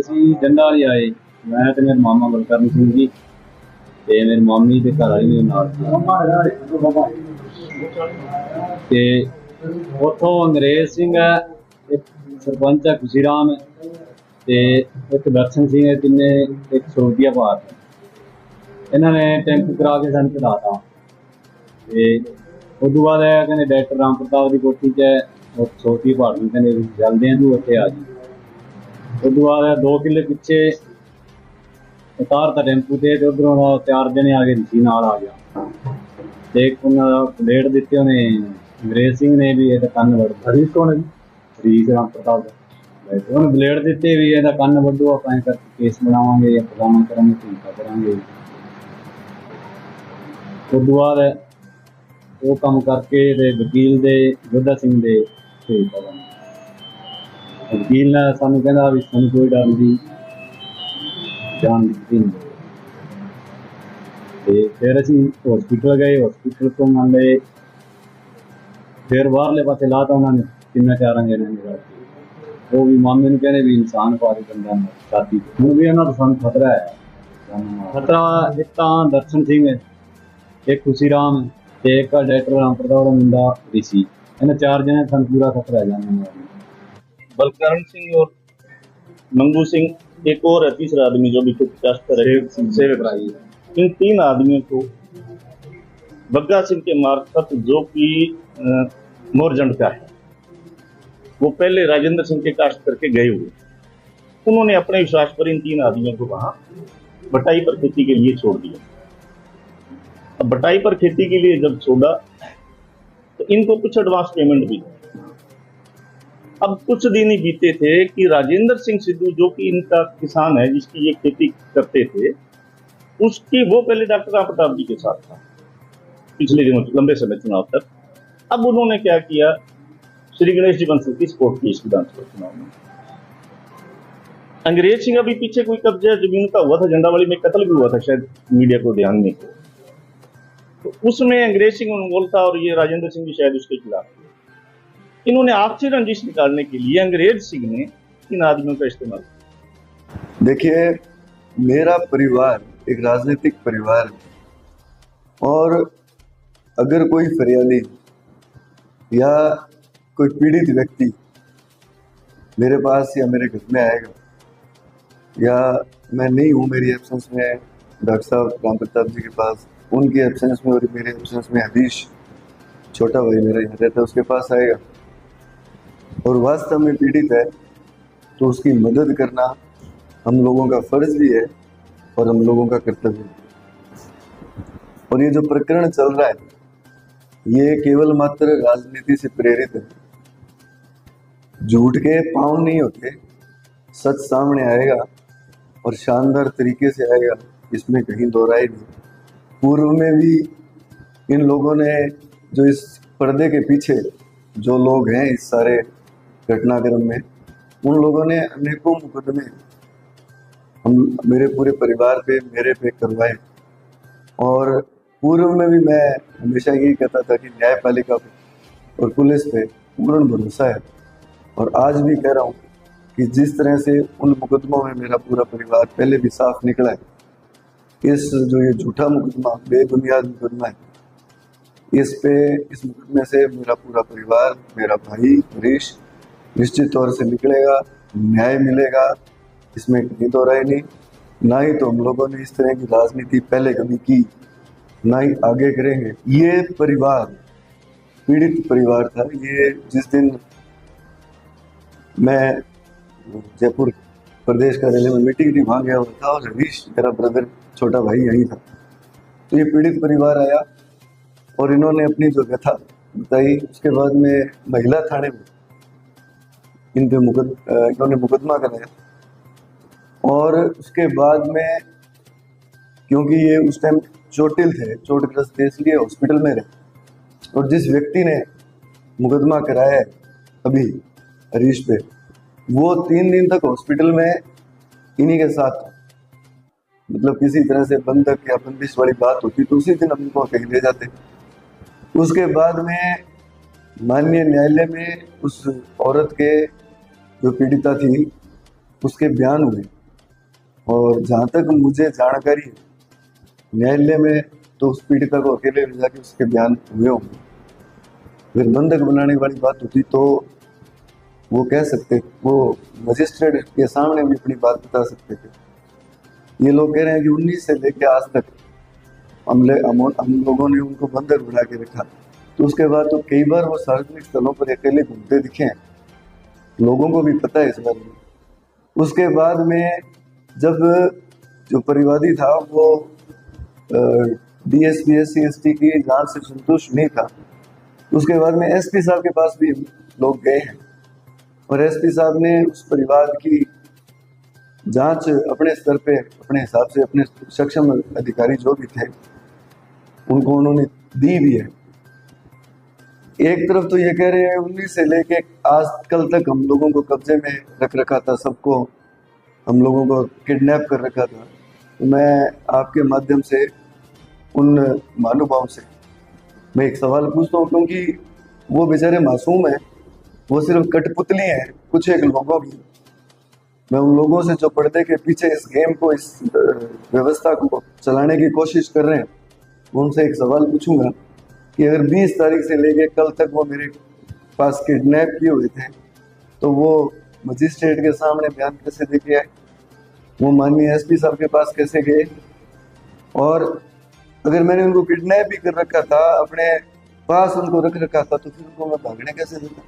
ਅਸੀਂ ਜੰਡਾ ਵਾਲੀ ਆਏ, ਮੈਂ ਤੇ ਮੇਰੇ ਮਾਮਾ ਬਲਕਰਨ ਸਿੰਘ ਜੀ ਤੇ ਮੇਰੀ ਮਾਮੀ ਤੇ ਘਰ ਵਾਲੀ ਮੇਰੇ ਨਾਲ ਤੇ ਉੱਥੋਂ ਅੰਗਰੇਜ਼ ਸਿੰਘ ਹੈ, ਇੱਕ ਸਰਪੰਚ ਹੈ ਖੁਸ਼ੀ ਰਾਮ ਹੈ ਤੇ ਇੱਕ ਦਰਸ਼ਨ ਸਿੰਘ ਹੈ, ਤਿੰਨੇ ਇੱਕ ਸੌਦੀਆ ਭਾਰ। ਇਹਨਾਂ ਨੇ ਟੈਂਪੂ ਕਰਾ ਕੇ ਸਾਨੂੰ ਚੜਾਤਾ ਤੇ उस बाद कहते डायरेक्टर राम प्रताप की कोठी च छोटी भाड़ में कहते जलते हैं तू उत्थे आ जी। उस बाद 2 किले पिछे उतारता टेंपू से उधरों 4 जने आ गए, ऋषि नाल आ गया। एक उन्होंने ब्लेड दिते उन्हें अंग्रेज सिंह ने भी यह कन्न वड़ हरीश कौन है हरीश राम प्रताप उन्हें ब्लेड दिते भी यह कन्न वड्डो आप करके केस बनावे या पगामा करेंगे धमका करेंगे। उस बाद वो काम करके वकील दे योद्धा सिंह दे भेजता वकील ने सानू कहना भी सानू कोई डर नहीं जान दी नहीं। फिर असी हॉस्पिटल गए, हॉस्पिटल तो मान ले फिर बाहरले पासे लाता उन्होंने 3-4 जने वो भी मामे ने कहने भी इंसान पा के बंदा छाती हूँ भी इन्होंने तो सानू खतरा है। खतरा एक तो दर्शन सिंह है, एक खुशी राम है, एक का डायरेक्टर राम प्रताप मुंडा ऋषि, इन्हें 4 जने सन पूरा खतरा है जाने। बलकरण सिंह और मंगू सिंह एक और है तीसरा आदमी जो भी सेवक राही। इन 3 आदमियों को बग्गा सिंह के मार्फत जो कि मोरजंड का है, वो पहले राजेंद्र सिंह के कास्ट करके गए हुए, उन्होंने अपने विश्वास पर इन 3 आदमियों को वहां बटाई पर खेती के लिए छोड़ दिया। अब बटाई पर खेती के लिए जब छोड़ा तो इनको कुछ एडवांस पेमेंट भी। अब कुछ दिन ही बीते थे कि राजेंद्र सिंह सिद्धू जो कि इनका किसान है जिसकी ये खेती करते थे, उसकी वो पहले डॉक्टर राम प्रताप जी के साथ था पिछले दिनों लंबे समय चुनाव तक। अब उन्होंने क्या किया, श्री गणेश जी बंसल की सपोर्ट की इस विधानसभा चुनाव में। अंग्रेज सिंह अभी पीछे कोई कब्जा जमीन का हुआ था, झंडावाली में कत्ल भी हुआ था शायद, मीडिया को ध्यान में, तो उसमें अंग्रेज सिंह इन्वॉल्व था और ये राजेंद्र सिंह भी शायद उसके खिलाफ थे। इन्होंने आपसी रंजिश निकालने के लिए अंग्रेज सिंह ने इन आदमियों का इस्तेमाल किया। देखिए, मेरा परिवार एक राजनीतिक परिवार है और अगर कोई फरियादी या कोई पीड़ित व्यक्ति मेरे पास या मेरे घर में आएगा या मैं नहीं हूँ, मेरी एब्सेंस में डॉक्टर साहब राम प्रताप जी के पास, उनके एब्सेंस में और मेरे एब्सेंस में हरीश छोटा भाई मेरा यहाँ रहता है, उसके पास आएगा और वास्तव में पीड़ित है तो उसकी मदद करना हम लोगों का फर्ज भी है और हम लोगों का कर्तव्य है। और ये जो प्रकरण चल रहा है ये केवल मात्र राजनीति से प्रेरित है। झूठ के पाँव नहीं होते, सच सामने आएगा और शानदार तरीके से आएगा, इसमें कहीं दो राय नहीं। पूर्व में भी इन लोगों ने जो इस पर्दे के पीछे जो लोग हैं इस सारे घटनाक्रम में, उन लोगों ने अनेकों मुकदमे हम मेरे पूरे परिवार पे मेरे पे करवाए। और पूर्व में भी मैं हमेशा यही कहता था कि न्यायपालिका पे और पुलिस पे पूर्ण भरोसा है और आज भी कह रहा हूँ कि जिस तरह से उन मुकदमों में मेरा पूरा परिवार पहले भी साफ निकला है, इस जो ये झूठा मुकदमा बेबुनियाद मुकदमा है, इस मुकदमे से मेरा पूरा परिवार, मेरा भाई हरीश निश्चित तौर से निकलेगा, न्याय मिलेगा, इसमें कहीं दो राय नहीं। ना ही तो हम लोगों ने इस तरह की राजनीति पहले कभी की, ना ही आगे करेंगे। ये परिवार पीड़ित परिवार था। ये जिस दिन मैं जयपुर प्रदेश कार्यालय में मीटिंग वहाँ गया हुआ था और हरीश मेरा ब्रदर छोटा भाई यहीं था, तो ये पीड़ित परिवार आया और इन्होंने अपनी जो व्यथा बताई। उसके बाद में महिला थाने में इन्होंने मुकदमा कराया और उसके बाद में क्योंकि ये उस टाइम चोटिल थे, चोटग्रस्त थे, इसलिए हॉस्पिटल में रहे। और जिस व्यक्ति ने मुकदमा कराया है अभी हरीश पे, वो 3 दिन तक हॉस्पिटल में इन्हीं के साथ था। मतलब किसी तरह से बंधक या बंदिश वाली बात होती तो उसी दिन अपने को कहीं ले जाते। उसके बाद में माननीय न्यायालय में उस औरत के जो पीड़िता थी उसके बयान हुए और जहाँ तक मुझे जानकारी है, न्यायालय में तो उस पीड़िता को अकेले ले जाके उसके बयान हुए होंगे। अगर बंधक बनाने वाली बात होती तो वो कह सकते, वो मजिस्ट्रेट के सामने भी अपनी बात बता सकते थे। ये लोग कह रहे हैं कि 19 से लेकर आज तक हम लोगों ने उनको बंधक बना के रखा। तो उसके बाद तो कई बार वो सार्वजनिक स्थलों पर अकेले घूमते दिखे हैं, लोगों को भी पता है इस बारे में। उसके बाद में जब जो परिवादी था वो डीएसपी SC/ST की जांच से संतुष्ट नहीं था, उसके बाद में SP साहब के पास भी लोग गए हैं और SP साहब ने उस परिवार की जांच अपने स्तर पे अपने हिसाब से अपने सक्षम अधिकारी जो भी थे उनको उन्होंने दी भी है। एक तरफ तो ये कह रहे हैं 19 से लेके आज कल तक हम लोगों को कब्जे में रख रखा था, सबको हम लोगों को किडनैप कर रखा था। तो मैं आपके माध्यम से उन महानुभावों से मैं एक सवाल पूछता हूँ, क्योंकि वो बेचारे मासूम हैं, वो सिर्फ कठपुतली हैं कुछ एक लोगों की। मैं उन लोगों से जो पर्दे के पीछे इस गेम को, इस व्यवस्था को चलाने की कोशिश कर रहे हैं, उनसे एक सवाल पूछूंगा कि अगर 20 तारीख से लेके कल तक वो मेरे पास किडनैप किए हुए थे तो वो मजिस्ट्रेट के सामने बयान कैसे दे के आए, वो माननीय SP साहब के पास कैसे गए, और अगर मैंने उनको किडनैप भी कर रखा था, अपने पास उनको रख रखा था, तो फिर उनको मैं भागने कैसे देता।